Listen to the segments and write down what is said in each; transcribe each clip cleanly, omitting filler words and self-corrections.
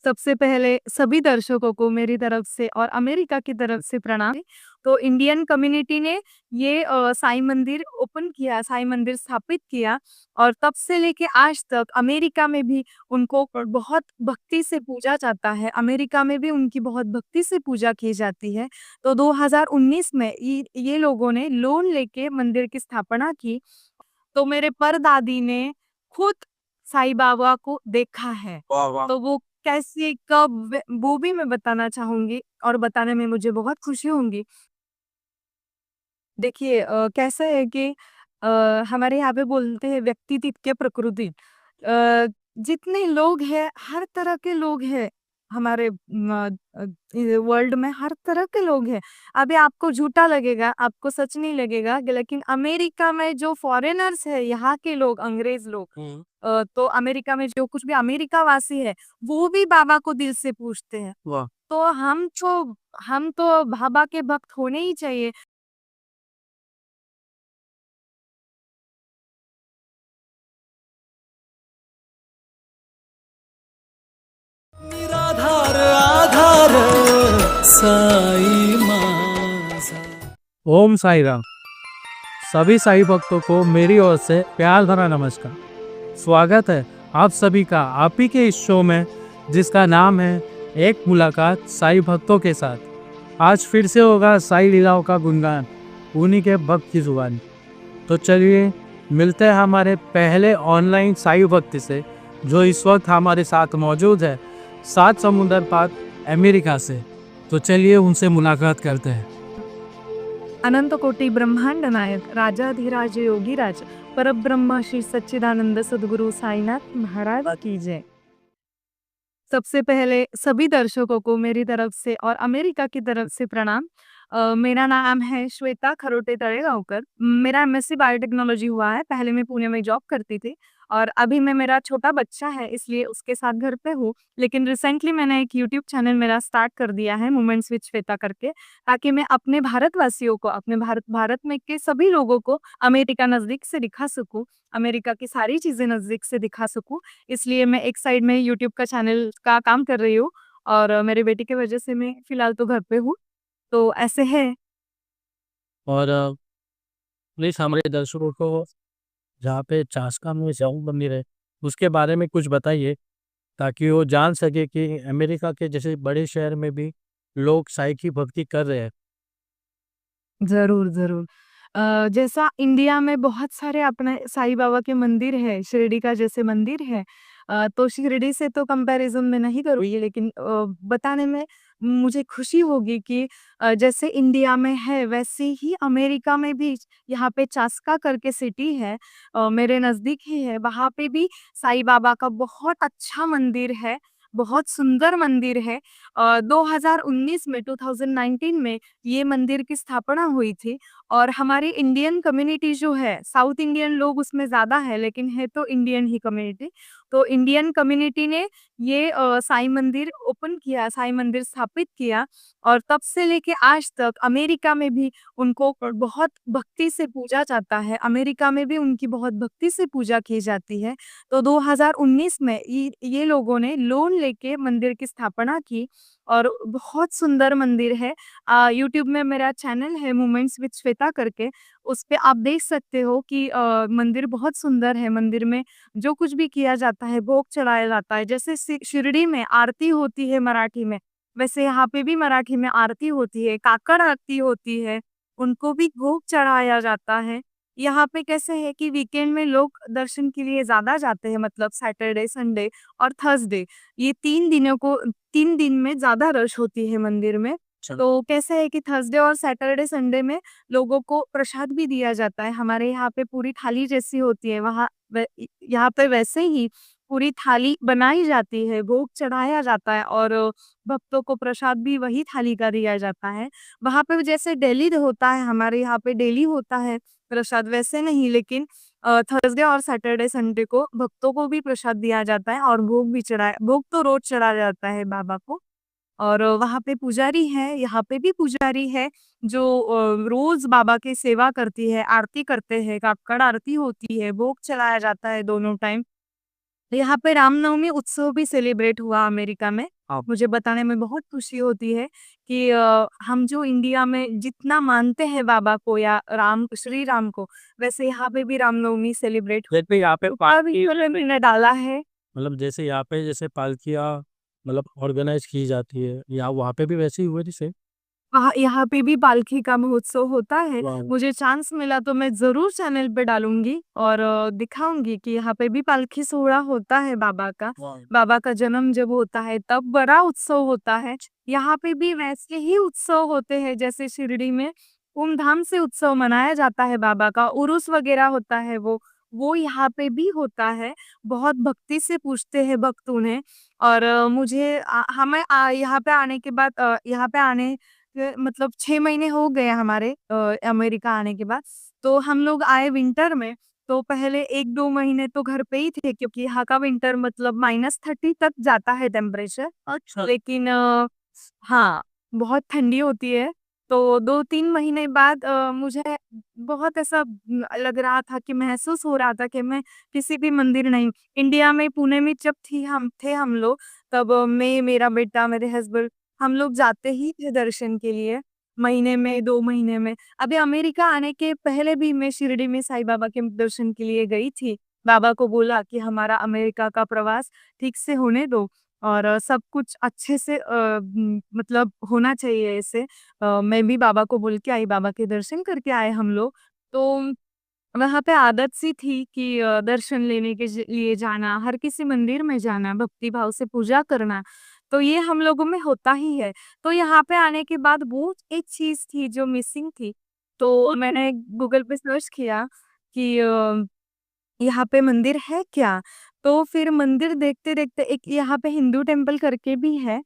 सबसे पहले सभी दर्शकों को मेरी तरफ से और अमेरिका की तरफ से प्रणाम। तो इंडियन कम्युनिटी ने ये साईं मंदिर ओपन किया, साईं मंदिर स्थापित किया और तब से लेके आज तक अमेरिका में भी उनको बहुत भक्ति से पूजा जाता है। अमेरिका में भी उनकी बहुत भक्ति से पूजा की जाती है। तो 2019 में ये लोगों ने लोन लेके मंदिर की स्थापना की। तो मेरे परदादी ने खुद साईं बाबा को देखा है। वाह वाह। तो वो कैसे कब वो भी मैं बताना चाहूँगी और बताने में मुझे बहुत खुशी होंगी। देखिए कैसा है कि अ, हमारे यहाँ पे बोलते हैं व्यक्ति तितके प्रकृति। जितने लोग हैं हर तरह के लोग हैं हमारे वर्ल्ड में हर तरह के लोग हैं। अभी आपको झूठा लगेगा, आपको सच नहीं लगेगा लेकिन अमेरिका में जो फॉरेनर्स है यहाँ के लोग अंग्रेज लोग हम्म। तो अमेरिका में जो कुछ भी अमेरिका वासी है वो भी बाबा को दिल से पूजते हैं। वाह। तो हम तो बाबा के भक्त होने ही चाहिए। निराधार आधार साई माझा। ओम साई राम। सभी साई भक्तों को मेरी ओर से प्यार भरा नमस्कार। स्वागत है आप सभी का आप ही के इस शो में जिसका नाम है एक मुलाकात साई भक्तों के साथ। आज फिर से होगा साई लीलाओं का गुणगान उन्हीं के भक्त की जुबानी। तो चलिए मिलते हैं हमारे पहले ऑनलाइन साई भक्त से जो इस वक्त हमारे साथ मौजूद है 7 समुंदर पार अमेरिका से। तो चलिए उनसे मुलाकात करते हैं। अनंत कोटि ब्रह्मांड नायक राजाधिराज योगीराज परब्रह्म श्री सच्चिदानंद सद्गुरु साईनाथ महाराज की जय। सबसे पहले सभी दर्शकों को मेरी तरफ से और अमेरिका की तरफ से प्रणाम। मेरा नाम है श्वेता खरोटे तळेगावकर। मेरा एमएससी बायोटेक्नोलॉजी हुआ है। पहले मैं पुणे में जॉब करती थी और अभी मैं मेरा छोटा बच्चा है इसलिए उसके साथ घर पे हूँ। लेकिन रिसेंटली मैंने एक यूट्यूब चैनल मेरा स्टार्ट कर दिया है मोमेंट्स विद श्वेता करके, ताकि मैं अपने भारतवासियों को, अपने भारत में के सभी लोगों को अमेरिका नज़दीक से दिखा सकूँ, अमेरिका की सारी चीज़ें नज़दीक से दिखा सकूँ। इसलिए मैं एक साइड में यूट्यूब का चैनल का काम कर रही हूँ और मेरे बेटी की वजह से मैं फिलहाल तो घर पे हूँ। तो ऐसे है। और प्लीज़ हमारे दर्शकों को जहाँ पे चासका में जाऊँ मंदिर है उसके बारे में कुछ बताइए ताकि वो जान सके कि अमेरिका के जैसे बड़े शहर में भी लोग साई की भक्ति कर रहे हैं। ज़रूर, ज़रूर। जैसा इंडिया में बहुत सारे अपने साईं बाबा के मंदिर है, शिरडी का जैसे मंदिर है। तो शिरडी से तो कंपैरिज़न मैं नहीं करूँगी लेकिन बताने में मुझे खुशी होगी कि जैसे इंडिया में है वैसे ही अमेरिका में भी यहाँ पे चास्का करके सिटी है, मेरे नज़दीक ही है, वहाँ पे भी साईं बाबा का बहुत अच्छा मंदिर है, बहुत सुंदर मंदिर है। 2019 में 2019 में ये मंदिर की स्थापना हुई थी और हमारी इंडियन कम्युनिटी जो है, साउथ इंडियन लोग उसमें ज़्यादा है लेकिन है तो इंडियन ही कम्युनिटी। तो इंडियन कम्युनिटी ने ये साईं मंदिर ओपन किया, साईं मंदिर स्थापित किया और तब से लेके आज तक अमेरिका में भी उनको बहुत भक्ति से पूजा जाता है। अमेरिका में भी उनकी बहुत भक्ति से पूजा की जाती है। तो 2019 में ये लोगों ने लोन लेके मंदिर की स्थापना की और बहुत सुंदर मंदिर है। यूट्यूब में मेरा चैनल है मोमेंट्स विद श्वेता करके, उस पे आप देख सकते हो कि मंदिर बहुत सुंदर है। मंदिर में जो कुछ भी किया जाता है, भोग चढ़ाया जाता है। जैसे शिरडी में आरती होती है मराठी में, वैसे यहाँ पे भी मराठी में आरती होती है, काकड़ आरती होती है, उनको भी भोग चढ़ाया जाता है। यहाँ पे कैसे है कि वीकेंड में लोग दर्शन के लिए ज़्यादा जाते हैं, मतलब सैटरडे, संडे और थर्सडे, ये 3 दिन में ज़्यादा रश होती है मंदिर में। चल। तो कैसा है कि थर्सडे और सैटरडे, संडे में लोगों को प्रसाद भी दिया जाता है। हमारे यहाँ पे पूरी थाली जैसी होती है, वहाँ यहाँ पे वैसे ही पूरी थाली बनाई जाती है, भोग चढ़ाया जाता है और भक्तों को प्रसाद भी वही थाली का दिया जाता है। वहाँ पे जैसे डेली होता है, हमारे यहाँ पे डेली होता है प्रसाद, वैसे नहीं लेकिन थर्सडे और सैटरडे, संडे को भक्तों को भी प्रसाद दिया जाता है और भोग तो रोज़ चढ़ाया जाता है बाबा को। और वहाँ पे पुजारी है, यहाँ पे भी पुजारी है जो रोज़ बाबा की सेवा करती है, आरती करते हैं, काकड़ आरती होती है, भोग चलाया जाता है दोनों टाइम। यहाँ पे रामनवमी उत्सव भी सेलिब्रेट हुआ अमेरिका में। हाँ। मुझे बताने में बहुत खुशी होती है कि हम जो इंडिया में जितना मानते हैं बाबा को या श्री राम को, वैसे यहाँ पे भी रामनवमी सेलिब्रेट जैसे यहाँ पे अभी मैंने डाला है। मतलब जैसे यहाँ पे जैसे पालकियाँ मतलब ऑर्गेनाइज की जाती है, या वहाँ पे भी वैसे ही हुआ जैसे? यहाँ पे भी पालकी का महोत्सव होता है। वाह! मुझे चांस मिला तो मैं ज़रूर चैनल पे डालूँगी और दिखाऊँगी कि यहाँ पे भी पालकी सोहरा होता है बाबा का। वाह! बाबा का जन्म जब होता है तब बड़ा उत्सव होता है। यहाँ पे भी वैसे ही उत्सव होते हैं जैसे शिरडी में धूमधाम से उत्सव मनाया जाता है बाबा का, उरुस वगैरह होता है वो यहाँ पे भी होता है। बहुत भक्ति से पूजते हैं भक्त उन्हें और हमें यहाँ पे आने के बाद यहाँ पे आने मतलब 6 महीने हो गए हमारे अमेरिका आने के बाद। तो हम लोग आए विंटर में, तो पहले 1-2 महीने तो घर पे ही थे क्योंकि यहाँ का विंटर मतलब -30 तक जाता है टेम्परेचर। अच्छा। लेकिन हाँ, बहुत ठंडी होती है। तो 2-3 महीने बाद मुझे बहुत ऐसा लग रहा था कि महसूस हो रहा था कि मैं किसी भी मंदिर नहीं इंडिया में पुणे में जब हम लोग तब मैं, मेरा बेटा, मेरे हस्बैंड हम लोग जाते ही थे दर्शन के लिए, महीने में, 2 महीने में। अभी अमेरिका आने के पहले भी मैं शिरडी में साईं बाबा के दर्शन के लिए गई थी। बाबा को बोला कि हमारा अमेरिका का प्रवास ठीक से होने दो और सब कुछ अच्छे से मतलब होना चाहिए ऐसे। मैं भी बाबा को बोल के आई, बाबा के दर्शन करके आए हम लोग। तो वहाँ पे आदत सी थी कि दर्शन लेने के लिए जाना, हर किसी मंदिर में जाना, भक्ति भाव से पूजा करना, तो ये हम लोगों में होता ही है। तो यहाँ पे आने के बाद वो एक चीज़ थी जो मिसिंग थी, तो मैंने गूगल पे सर्च किया कि यहाँ पे मंदिर है क्या? तो फिर मंदिर देखते-देखते एक यहाँ पे हिंदू टेम्पल करके भी है,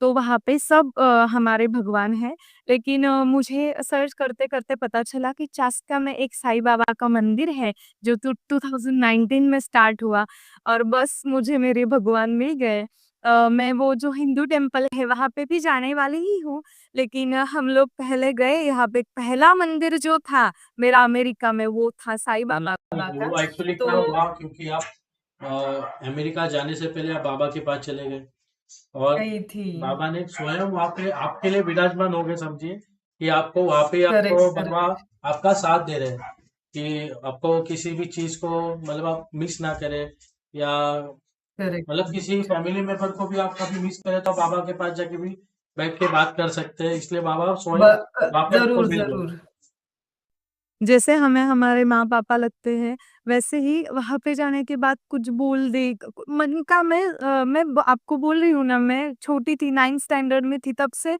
तो वहाँ पे सब हमारे भगवान हैं। लेकिन मुझे सर्च करते-करते पता चला कि चास्का में एक साईं बाबा का मंदिर है, जो 2019 में स्टार्ट हुआ और बस मुझे मेरे भगवान मिल गए। मैं वो जो हिंदू टेम्पल है वहाँ पे भी जाने वाली ही हूँ, लेकिन हम लोग पहले गए यहाँ पे पहला मंदिर जो था मेरा अमेरिका में वो था साईं बाबा का। वो एक्चुअली क्या तो हुआ क्योंकि आप अमेरिका जाने से पहले आप बाबा के पास चले गए और गई थी। बाबा ने स्वयं वहाँ पे आपके लिए विराजमान हो गए, समझिए कि आपको वहाँ पे आपको करेक्ट, करेक्ट, बाबा आपका साथ दे रहे हैं कि आपको किसी भी चीज को मतलब आप मिस ना करें, या करेक्ट। मतलब किसी फैमिली मेंबर को भी आप कभी मिस करें तो आप बाबा के पास जाके भी बैठ के बात कर सकते हैं, इसलिए बाबा स्वयं वहाँ पे आपको ज़रूर, मिल गए। ज़रूर। जैसे हमें हमारे माँ-पापा लगते हैं, वैसे ही वहाँ पे जाने के बाद कुछ बोल दे मन का मैं आपको बोल रही हूँ ना, मैं छोटी थी 9th स्टैंडर्ड में थी तब से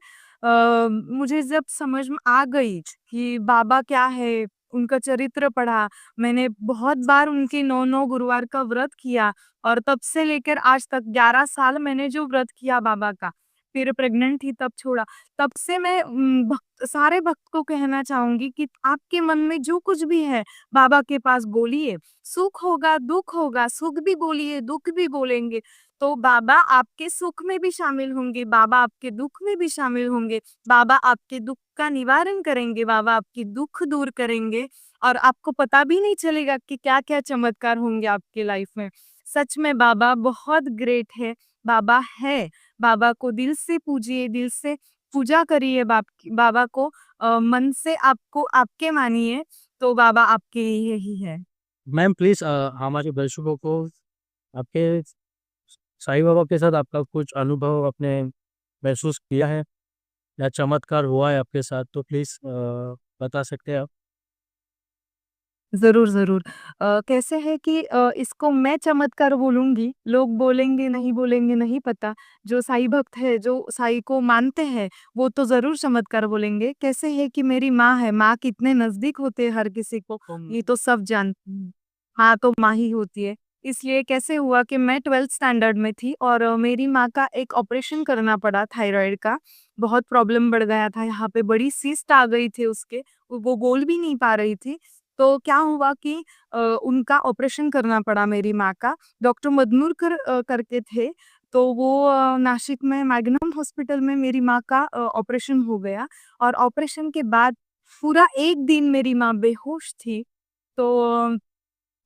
मुझे जब समझ में आ गई कि बाबा क्या है, उनका चरित्र पढ़ा, मैंने बहुत बार उनके 9-9 गुरुवार का व्रत किया और तब से लेकर आज तक 11 साल मैंने जो व्रत किया बाबा का, फिर प्रेग्नेंट थी तब छोड़ा। तब से मैं सारे भक्त को कहना चाहूँगी कि आपके मन में जो कुछ भी है, बाबा के पास बोलिए। सुख होगा, दुःख होगा, सुख भी बोलिए, दुःख भी बोलेंगे, तो बाबा आपके सुख में भी शामिल होंगे, बाबा आपके दुःख में भी शामिल होंगे, बाबा आपके दुःख का निवारण करेंगे, बाबा आपके दुःख दूर करेंगे और आपको पता भी नहीं चलेगा कि क्या-क्या चमत्कार होंगे आपकी लाइफ में। सच में बाबा बहुत ग्रेट है, बाबा है, बाबा को दिल से पूजिए, दिल से पूजा करिए बाबा को मन से आपको आपके मानिए, तो बाबा आपके लिए ही है। मैम प्लीज हमारे दर्शकों को आपके साईं बाबा के साथ आपका कुछ अनुभव आपने महसूस किया है या चमत्कार हुआ है आपके साथ, तो प्लीज बता सकते हैं आप? ज़रूर, ज़रूर। कैसे है कि इसको मैं चमत्कार बोलूँगी, लोग बोलेंगे, नहीं बोलेंगे नहीं पता। जो साईं भक्त है, जो साईं को मानते हैं, वो तो ज़रूर चमत्कार बोलेंगे। कैसे है कि मेरी माँ है, माँ कितने नज़दीक होते हैं हर किसी को, ये तो सब जानते हैं। हाँ, तो माँ ही होती है। इसलिए कैसे हुआ कि मैं 12th स्टैंडर्ड में थी और मेरी माँ का एक ऑपरेशन करना पड़ा थायरॉइड का। बहुत प्रॉब्लम बढ़ गया था, यहाँ पे बड़ी सिस्ट आ गई थी उसके, वो बोल भी नहीं पा रही थी। तो क्या हुआ कि उनका ऑपरेशन करना पड़ा मेरी माँ का। डॉक्टर मदनूरकर करके थे, तो वो नासिक में मैग्नम हॉस्पिटल में मेरी माँ का ऑपरेशन हो गया और ऑपरेशन के बाद पूरा 1 दिन मेरी माँ बेहोश थी। तो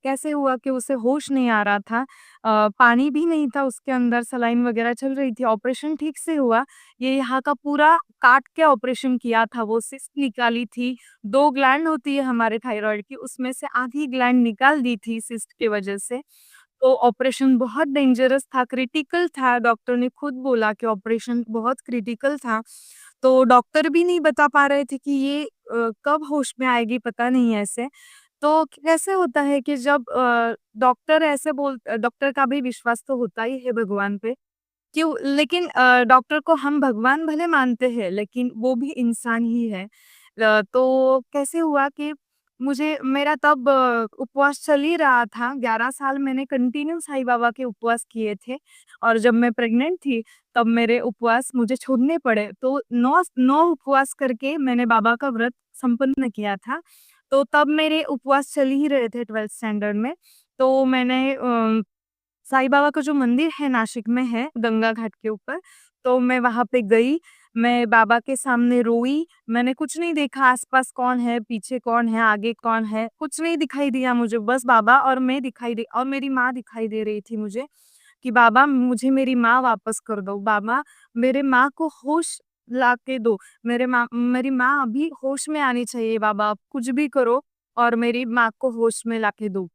कैसे हुआ कि उसे होश नहीं आ रहा था। पानी भी नहीं था उसके अंदर, सलाइन वगैरह चल रही थी, ऑपरेशन ठीक से हुआ। ये यहाँ का पूरा काट के ऑपरेशन किया था, वो सिस्ट निकाली थी। 2 ग्लैंड होती है हमारे थायरॉइड की, उसमें से आधी ग्लैंड निकाल दी थी सिस्ट की वजह से। तो ऑपरेशन बहुत डेंजरस था, क्रिटिकल था, डॉक्टर ने खुद बोला कि ऑपरेशन बहुत क्रिटिकल था। तो डॉक्टर भी नहीं बता पा रहे थे कि ये कब होश में आएगी, पता नहीं ऐसे। तो कैसे होता है कि जब डॉक्टर ऐसे डॉक्टर का भी विश्वास तो होता ही है भगवान पे, क्यों लेकिन डॉक्टर को हम भगवान भले मानते हैं, लेकिन वो भी इंसान ही है। तो कैसे हुआ कि मुझे मेरा तब उपवास चल ही रहा था, 11 साल मैंने कंटिन्यू साईं बाबा के उपवास किए थे और जब मैं प्रेग्नेंट थी, तब मेरे उपवास मुझे छोड़ने पड़े। तो 9 उपवास करके मैंने बाबा का व्रत संपन्न किया था। तो तब मेरे उपवास चल ही रहे थे 12th स्टैंडर्ड में। तो मैंने साईं बाबा का जो मंदिर है नासिक में है, गंगा घाट के ऊपर, तो मैं वहाँ पे गई, मैं बाबा के सामने रोई, मैंने कुछ नहीं देखा आस-पास कौन है, पीछे कौन है, आगे कौन है, कुछ नहीं दिखाई दिया मुझे, बस बाबा और मैं दिखाई दे और मेरी माँ दिखाई दे रही थी मुझे, कि बाबा मुझे मेरी माँ वापस कर दो, बाबा मेरे माँ को होश ला के दो, मेरी माँ अभी होश में आनी चाहिए बाबा, आप कुछ भी करो और मेरी माँ को होश में ला के दो।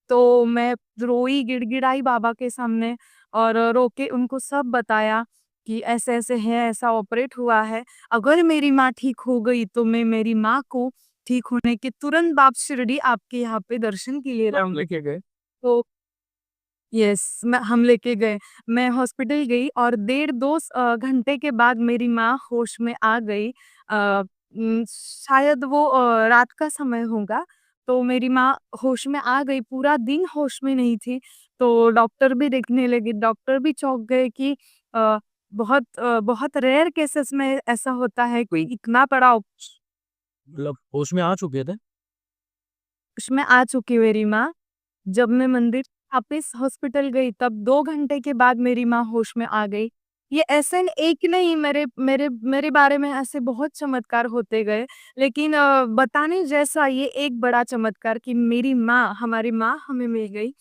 तो मैं रोई, गिड़गिड़ाई बाबा के सामने और रो के उनको सब बताया कि ऐसे-ऐसे है, ऐसा ऑपरेट हुआ है। अगर मेरी माँ ठीक हो गई तो मैं मेरी माँ को ठीक होने के तुरंत बाद शिरडी आपके यहाँ पे दर्शन के लिए हम लाऊँगी। लेके गए। तो यस, हम लेके गए। मैं हॉस्पिटल गई और डेढ़ 2 घंटे के बाद मेरी माँ होश में आ गई। शायद वो रात का समय होगा, तो मेरी माँ होश में आ गई, पूरा दिन होश में नहीं थी। तो डॉक्टर भी देखने लगे, डॉक्टर भी चौंक गए कि बहुत रेयर केसेस में ऐसा होता है, कोई इतना बड़ा मतलब होश में आ चुके थे? होश में आ चुकी मेरी माँ। जब मैं मंदिर वापस हॉस्पिटल गई तब 2 घंटे के बाद मेरी माँ होश में आ गई। ये ऐसे न एक नहीं मेरे मेरे मेरे बारे में ऐसे बहुत चमत्कार होते गए। लेकिन बताने जैसा ये एक बड़ा चमत्कार कि मेरी माँ, हमारी माँ हमें मिल गई।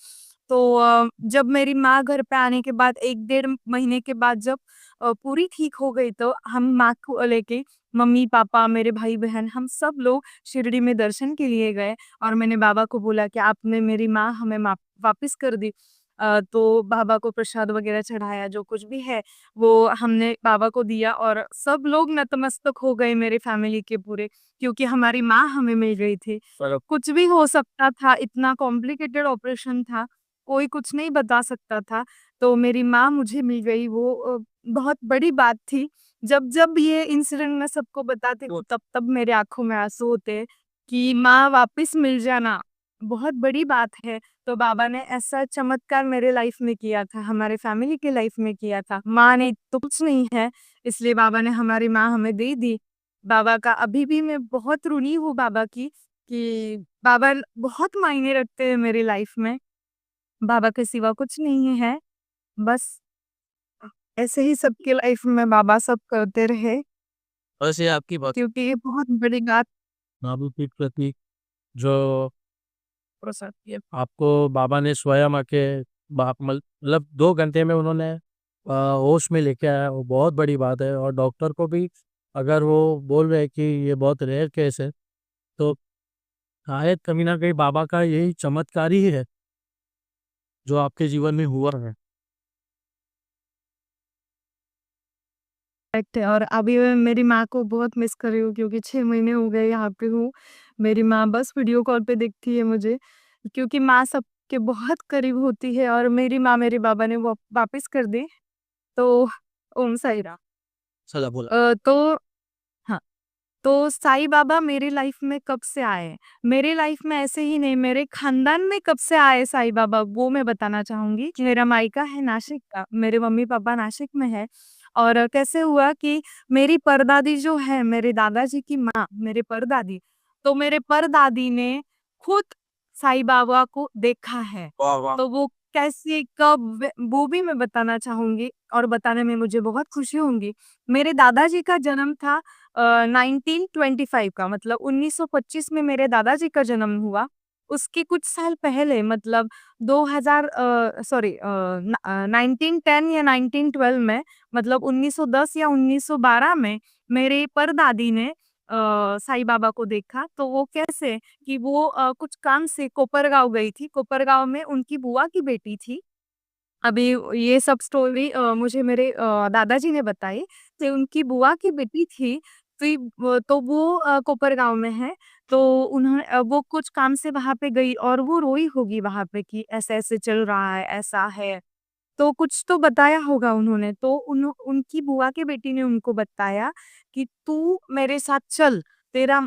तो जब मेरी माँ घर पे आने के बाद 1 डेढ़ महीने के बाद जब पूरी ठीक हो गई तो हम माँ को लेके मम्मी-पापा, मेरे भाई-बहन हम सब लोग शिरडी में दर्शन के लिए गए। और मैंने बाबा को बोला कि आपने मेरी माँ हमें वापस कर दी। तो बाबा को प्रसाद वगैरह चढ़ाया, जो कुछ भी है वो हमने बाबा को दिया और सब लोग नतमस्तक हो गए मेरे फैमिली के पूरे, क्योंकि हमारी माँ हमें मिल गई थी। मतलब कुछ भी हो सकता था, इतना कॉम्प्लिकेटेड ऑपरेशन था, कोई कुछ नहीं बता सकता था। तो मेरी माँ मुझे मिल गई, वो बहुत बड़ी बात थी। जब ये इंसिडेंट मैं सबको बताती हूँ तब मेरे आँखों में आँसू होते हैं कि माँ वापस मिल जाना बहुत बड़ी बात है। तो बाबा ने ऐसा चमत्कार मेरे लाइफ में किया था, हमारे फैमिली के लाइफ में किया था। माँ ने तो कुछ नहीं है, इसलिए बाबा ने हमारी माँ हमें दे दी। बाबा का अभी भी मैं बहुत ऋणी हूँ बाबा की, कि बाबा बहुत मायने रखते हैं मेरी लाइफ में। बाबा के सिवा कुछ नहीं है, बस ऐसे ही सबकी लाइफ में बाबा सब करते रहे, वैसे आपकी बात क्योंकि ये बहुत बड़ी बात नाभि के प्रति जो प्रसाद की है। आपको बाबा ने स्वयं आके मतलब 2 घंटे में उन्होंने होश में लेके आया, वो बहुत बड़ी बात है। और डॉक्टर को भी अगर वो बोल रहे हैं कि ये बहुत रेयर केस है, तो शायद कहीं न कहीं बाबा का यही चमत्कार ही है, जो आपके जीवन में हुआ है। करेक्ट है और अभी मैं मेरी माँ को बहुत मिस कर रही हूँ क्योंकि 6 महीने हो गए यहाँ पे हूँ। मेरी माँ बस वीडियो कॉल पे देखती है मुझे, क्योंकि माँ सबके बहुत करीब होती है और मेरी माँ मेरे बाबा ने वो वापस कर दी। तो ओम साई राम। सदा बोला। तो हाँ, तो साईं बाबा मेरी लाइफ में कब से आए? मेरे लाइफ में ऐसे ही नहीं, मेरे खानदान में कब से आए साईं बाबा, वो मैं बताना चाहूँगी। मेरा मायका है नासिक का, मेरे मम्मी-पापा नासिक में है और कैसे हुआ कि मेरी परदादी जो है, मेरे दादाजी की माँ, मेरे परदादी, तो मेरे परदादी ने खुद साईं बाबा को देखा है। वाह, वाह! तो वो कैसे, कब वो भी मैं बताना चाहूँगी और बताने में मुझे बहुत खुशी होंगी। मेरे दादाजी का जन्म था 1925 का, मतलब 1925 में मेरे दादाजी का जन्म हुआ उसके कुछ साल पहले मतलब 1910 या 1912 में मतलब 1910 या 1912 में मेरे परदादी ने साईं बाबा को देखा। तो वो कैसे कि वो कुछ काम से कोपरगाँव गई थी। कोपरगाँव में उनकी बुआ की बेटी थी। अभी ये सब स्टोरी मुझे मेरे दादाजी ने बताई कि उनकी बुआ की बेटी थी, तो वो कोपरगाँव में है, तो वो कुछ काम से वहाँ पे गई और वो रोई होगी वहाँ पे कि ऐसे-ऐसे चल रहा है, ऐसा है। तो कुछ तो बताया होगा उन्होंने, तो उनकी बुआ की बेटी ने उनको बताया कि तू मेरे साथ चल, तेरा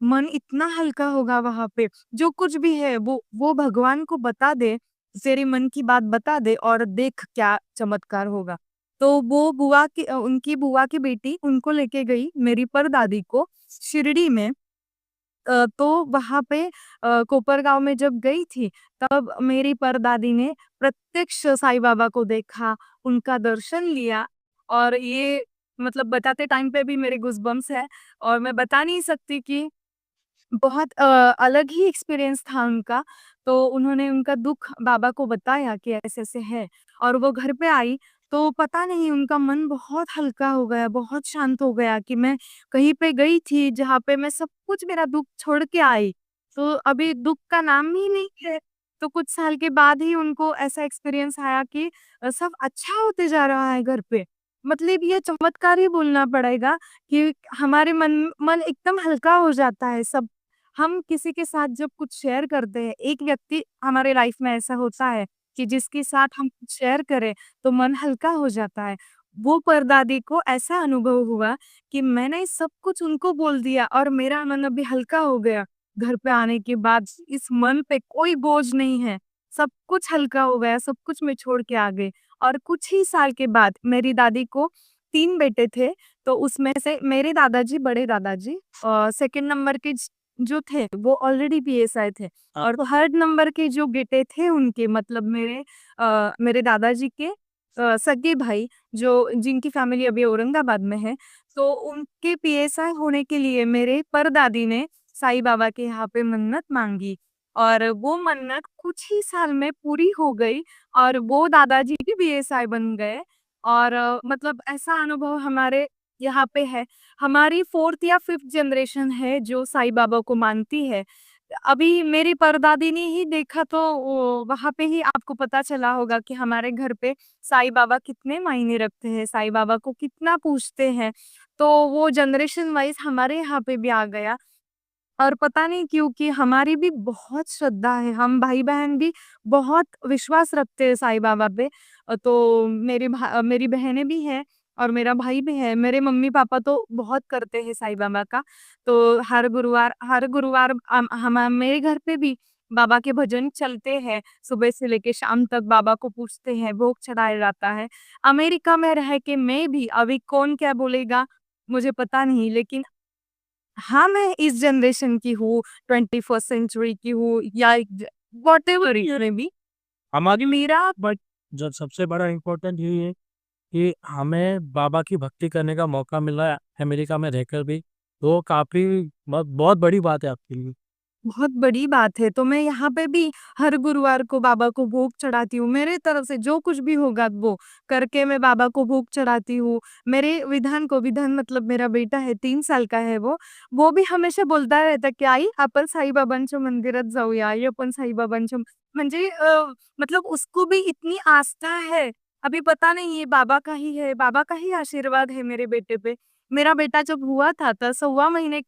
मन इतना हल्का होगा वहाँ पे, जो कुछ भी है वो भगवान को बता दे, तेरे मन की बात बता दे और देख क्या चमत्कार होगा। तो वो उनकी बुआ की बेटी उनको लेके गई मेरी परदादी को शिरडी में। तो वहाँ पे कोपरगाँव में जब गई थी, तब मेरी परदादी ने प्रत्यक्ष साईं बाबा को देखा, उनका दर्शन लिया और ये मतलब बताते टाइम पे भी मेरे गूज़बम्प्स है और मैं बता नहीं सकती कि बहुत अलग ही एक्सपीरियंस था उनका। तो उन्होंने उनका दुःख बाबा को बताया कि ऐसे-ऐसे है और वो घर पे आई, तो पता नहीं उनका मन बहुत हल्का हो गया, बहुत शांत हो गया कि मैं कहीं पे गई थी जहाँ पे मैं सब कुछ मेरा दुःख छोड़ के आई, तो अभी दुःख का नाम ही नहीं है। तो कुछ साल के बाद ही उनको ऐसा एक्सपीरियंस आया कि सब अच्छा होते जा रहा है घर पे। मतलब ये चमत्कार ही बोलना पड़ेगा कि हमारे मन मन एकदम हल्का हो जाता है सब हम किसी के साथ जब कुछ शेयर करते हैं, एक व्यक्ति हमारे लाइफ में ऐसा होता है कि जिसके साथ हम कुछ शेयर करें, तो मन हल्का हो जाता है। वो परदादी को ऐसा अनुभव हुआ कि मैंने सब कुछ उनको बोल दिया और मेरा मन अभी हल्का हो गया। घर पे आने के बाद इस मन पे कोई बोझ नहीं है, सब कुछ हल्का हो गया, सब कुछ मैं छोड़ के आ गई। और कुछ ही साल के बाद मेरी दादी को 3 बेटे थे, तो उसमें से मेरे दादाजी, बड़े दादाजी सेकंड नंबर के जो थे वो ऑलरेडी पीएसआई थे और थर्ड नंबर के जो बेटे थे उनके मतलब मेरे दादाजी के सगे भाई जो जिनकी फैमिली अभी औरंगाबाद में है, तो उनके पीएसआई होने के लिए मेरे परदादी ने साईं बाबा के यहाँ पे मन्नत मांगी और वो मन्नत कुछ ही साल में पूरी हो गई और वो दादाजी भी पीएसआई बन गए और मतलब ऐसा अनुभव हमारे यहाँ पे है। हमारी 4th या 5th जनरेशन है जो साईं बाबा को मानती है। अभी मेरी परदादी ने ही देखा तो वहाँ पे ही आपको पता चला होगा कि हमारे घर पे साईं बाबा कितने मायने रखते हैं, साईं बाबा को कितना पूजते हैं। तो वो जनरेशन वाइज़ हमारे यहाँ पे भी आ गया और पता नहीं क्यों कि हमारी भी बहुत श्रद्धा है, हम भाई-बहन भी बहुत विश्वास रखते हैं साईं बाबा पे। तो मेरी बहनें भी हैं और मेरा भाई भी है। मेरे मम्मी-पापा तो बहुत करते हैं साईं बाबा का। तो हर गुरुवार मेरे घर पे भी बाबा के भजन चलते हैं। सुबह से लेके शाम तक बाबा को पूजते हैं, भोग चढ़ाया जाता है। अमेरिका में रह के मैं भी अभी कौन क्या बोलेगा मुझे पता नहीं लेकिन हाँ, मैं इस जनरेशन की हूँ, 21st सेंचुरी की हूँ या व्हाटएवर मे बी हमारी मेरा बट जो सबसे बड़ा इम्पोर्टेंट ये है कि हमें बाबा की भक्ति करने का मौका मिला है अमेरिका में रहकर भी, तो काफ़ी बहुत बड़ी बात है आपके लिए। बहुत बड़ी बात है, तो मैं यहाँ पे भी हर गुरुवार को बाबा को भोग चढ़ाती हूँ। मेरे तरफ से जो कुछ भी होगा वो करके मैं बाबा को भोग चढ़ाती हूँ। मेरे विधान मतलब मेरा बेटा है 3 साल का है वो भी हमेशा बोलता रहता की "आई आपण साईबाबांच्या मंदिरात जाऊया, आई आपण साईबाबांच्या" म्हणजे मतलब उसको भी इतनी आस्था है। अभी पता नहीं ये बाबा का ही है, बाबा का ही आशीर्वाद है मेरे बेटे पे। मेरा बेटा जब हुआ था तो सवा महीने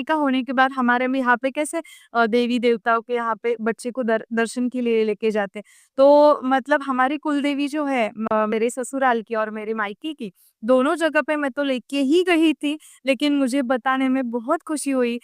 का होने के बाद हमारे में यहाँ पे कैसे देवी-देवताओं के यहाँ पे बच्चे को दर्शन के लिए लेके जाते हैं। तो मतलब हमारी कुलदेवी जो है मेरे ससुराल की और मेरे मायके की, दोनों जगह पे मैं तो लेके ही गई थी, लेकिन मुझे बताने में बहुत खुशी होगी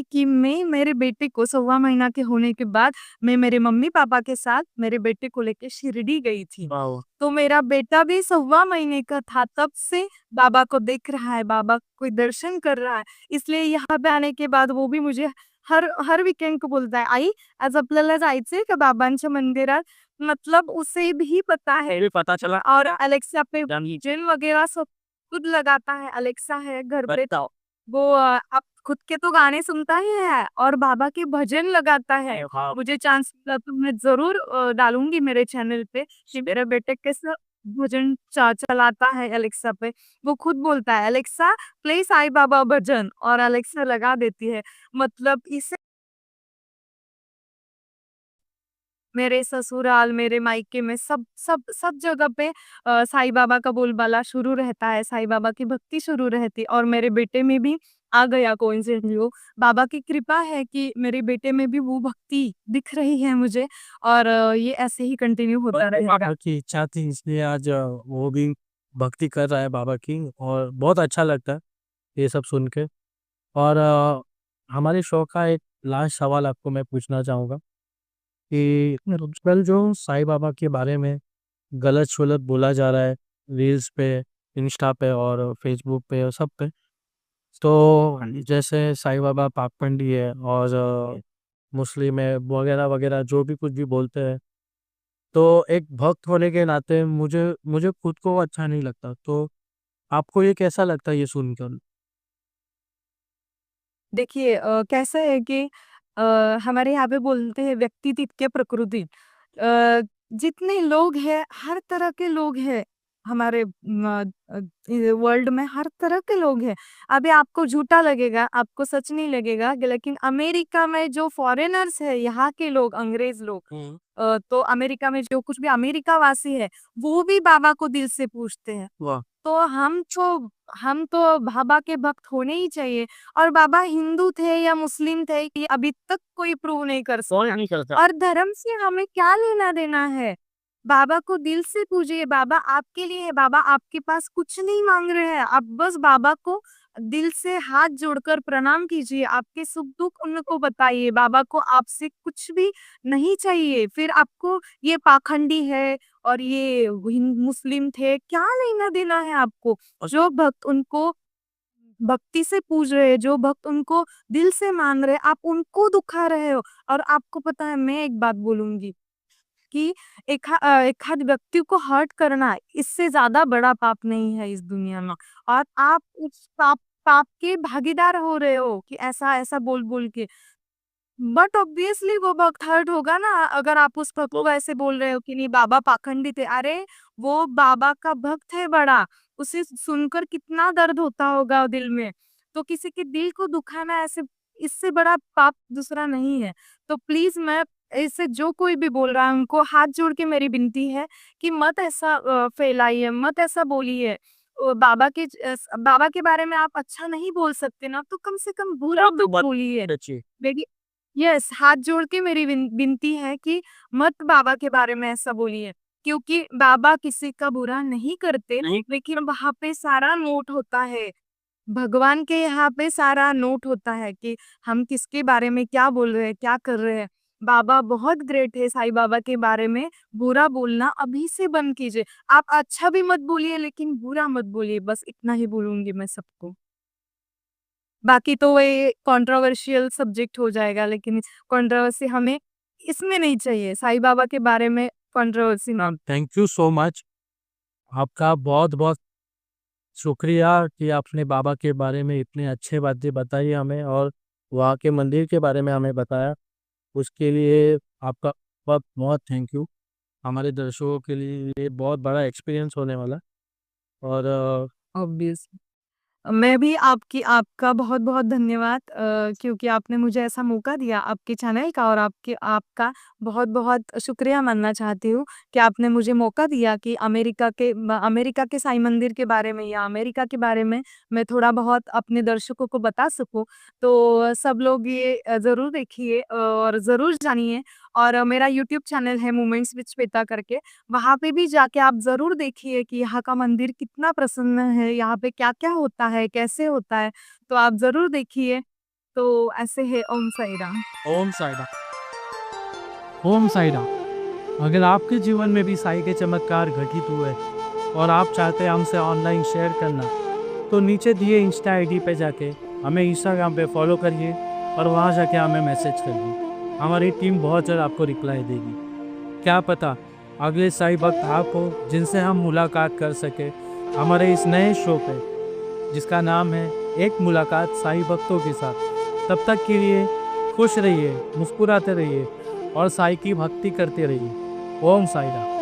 कि मैं मेरे बेटे को सवा महीना के होने के बाद मैं मेरे मम्मी-पापा के साथ मेरे बेटे को लेके शिरडी गई थी। वाह! तो मेरा बेटा भी सवा महीने का था, तब से बाबा को देख रहा है, बाबा कोई दर्शन कर रहा है। इसलिए यहाँ पे आने के बाद वो भी मुझे हर वीकेंड को बोलता है, "आई आज आपल्याला जायचंय का बाबांच्या मंदिरात?" मतलब उसे भी पता है ये भी पता चला और अलेक्सा पे जानिए जिन वगैरह सब कुछ लगाता है, अलेक्सा है घर पे बताओ। वो अब खुद के तो गाने सुनता ही है और बाबा के भजन लगाता है। हाँ। मुझे चांस मिला तो मैं ज़रूर डालूँगी मेरे चैनल पे कि मेरे बेटे कैसे भजन चलाता है एलेक्सा पे। वो खुद बोलता है, "एलेक्सा प्ले साईं बाबा भजन" और एलेक्सा लगा देती है। मतलब इससे मेरे ससुराल, मेरे मायके में सब सब सब जगह पे साईं बाबा का बोलबाला शुरू रहता है, साईं बाबा की भक्ति शुरू रहती है और मेरे बेटे में भी आ गया कोइंसिडेंटली वो। बाबा की कृपा है कि मेरे बेटे में भी वो भक्ति दिख रही है मुझे और ये ऐसे ही कंटिन्यू होता रहेगा। बाबा की इच्छा थी इसलिए आज वो भी भक्ति कर रहा है बाबा की और बहुत अच्छा लगता है ये सब सुन के। और हमारे शो का एक लास्ट सवाल आपको मैं पूछना चाहूँगा कि आजकल जो साईं बाबा के बारे में गलत-सलत बोला जा रहा है रील्स पे, इंस्टा पे और फेसबुक पे और सब पे। तो जैसे साईं बाबा पाखंडी है और मुस्लिम है वगैरह-वगैरह जो भी कुछ भी बोलते हैं। तो एक भक्त होने के नाते मुझे मुझे खुद को अच्छा नहीं लगता। तो आपको ये कैसा लगता है ये सुनकर? देखिए कैसा है कि अ, हमारे यहाँ पे बोलते हैं व्यक्ति तितके प्रकृति। जितने लोग हैं हर तरह के लोग हैं हमारे वर्ल्ड में हर तरह के लोग हैं। अभी आपको झूठा लगेगा, आपको सच नहीं लगेगा लेकिन अमेरिका में जो फॉरेनर्स है यहाँ के लोग अंग्रेज लोग तो अमेरिका में जो कुछ भी अमेरिका वासी है वो भी बाबा को दिल से पूजते हैं। वाह! तो हम तो बाबा के भक्त होने ही चाहिए और बाबा हिंदू थे या मुस्लिम थे ये अभी तक कोई प्रूव नहीं कर कौन सकता नहीं करता? और धर्म से हमें क्या लेना देना है। बाबा को दिल से पूजिए, बाबा आपके लिए है, बाबा आपके पास कुछ नहीं मांग रहे हैं, आप बस बाबा को दिल से हाथ जोड़कर प्रणाम कीजिए, आपके सुख दुख उनको बताइए, बाबा को आपसे कुछ भी नहीं चाहिए। फिर आपको ये पाखंडी है और ये मुस्लिम थे, क्या लेना देना है आपको? जो भक्त उनको भक्ति से पूज रहे हैं, जो भक्त उनको दिल से मान रहे हैं, आप उनको दुखा रहे हो। और आपको पता है मैं एक बात बोलूँगी कि एक आध व्यक्ति को हर्ट करना इससे ज़्यादा बड़ा पाप नहीं है इस दुनिया में और आप उस पाप पाप के भागीदार हो रहे हो कि ऐसा-ऐसा बोल-बोल के। बट ऑब्वियसली वो वक़्त हर्ट होगा ना अगर आप उस भक्त को ऐसे बोल रहे हो कि नहीं बाबा पाखंडी थे। अरे! वो बाबा का भक्त है बड़ा, उसे सुनकर कितना दर्द होता होगा दिल में। तो किसी के दिल को दुखाना ऐसे इससे बड़ा पाप दूसरा नहीं है। तो प्लीज़ मैं ऐसे जो कोई भी बोल रहा है उनको हाथ जोड़ के मेरी विनती है कि मत ऐसा फैलाइए, मत ऐसा बोलिए। बाबा के बारे में आप अच्छा नहीं बोल सकते ना तो कम से कम बुरा तो बोलिए। अच्छी। मेरी यस, हाथ जोड़ के मेरी विनती है कि मत बाबा के बारे में ऐसा बोलिए क्योंकि बाबा किसी का बुरा नहीं करते नहीं। लेकिन वहाँ पे सारा नोट होता है। भगवान के यहाँ पे सारा नोट होता है कि हम किसके बारे में क्या बोल रहे हैं, क्या कर रहे हैं। बाबा बहुत ग्रेट है साईं बाबा के बारे में बुरा बोलना अभी से बंद कीजिए। आप अच्छा भी मत बोलिए लेकिन बुरा मत बोलिए, बस इतना ही बोलूँगी मैं सबको। बाकी तो ये कंट्रोवर्शियल सब्जेक्ट हो जाएगा लेकिन कंट्रोवर्सी हमें इसमें नहीं चाहिए। साईं बाबा के बारे में कंट्रोवर्सी ना थैंक यू सो मच। आपका बहुत-बहुत शुक्रिया कि आपने बाबा के बारे में इतनी अच्छी बातें बताई हमें और वहाँ के मंदिर के बारे में हमें बताया। उसके लिए आपका बहुत-बहुत थैंक यू। हमारे दर्शकों के लिए ये बहुत बड़ा एक्सपीरियंस होने वाला है और ऑब्वियस मैं भी आपका बहुत-बहुत धन्यवाद क्योंकि आपने मुझे ऐसा मौका दिया आपके चैनल का और आपका बहुत-बहुत शुक्रिया मानना चाहती हूँ कि आपने मुझे मौका दिया कि अमेरिका के साईं मंदिर के बारे में या अमेरिका के बारे में मैं थोड़ा बहुत अपने दर्शकों को बता सकूँ। तो सब लोग ये ज़रूर देखिए और ज़रूर जानिए और मेरा यूट्यूब चैनल है मोमेंट्स विद श्वेता करके, वहाँ पे भी जाके आप ज़रूर देखिए कि यहाँ का मंदिर कितना प्रसन्न है, यहाँ पे क्या-क्या होता है, कैसे होता है, तो आप ज़रूर देखिए। तो ऐसे है ओम साई राम। ओम साई राम। ओम साई राम। अगर आपके जीवन में भी साई के चमत्कार घटित हुए और आप चाहते हैं हमसे ऑनलाइन शेयर करना, तो नीचे दिए इंस्टा आईडी पे जाके हमें इंस्टाग्राम पे फॉलो करिए और वहाँ जाके हमें मैसेज करिए। हमारी टीम बहुत जल्द आपको रिप्लाई देगी। क्या पता अगले साई भक्त आप हो जिनसे हम मुलाकात कर सके हमारे इस नए शो पे जिसका नाम है एक मुलाकात साईं भक्तों के साथ। तब तक के लिए खुश रहिए, मुस्कुराते रहिए और साईं की भक्ति करते रहिए। ओम साईं राम।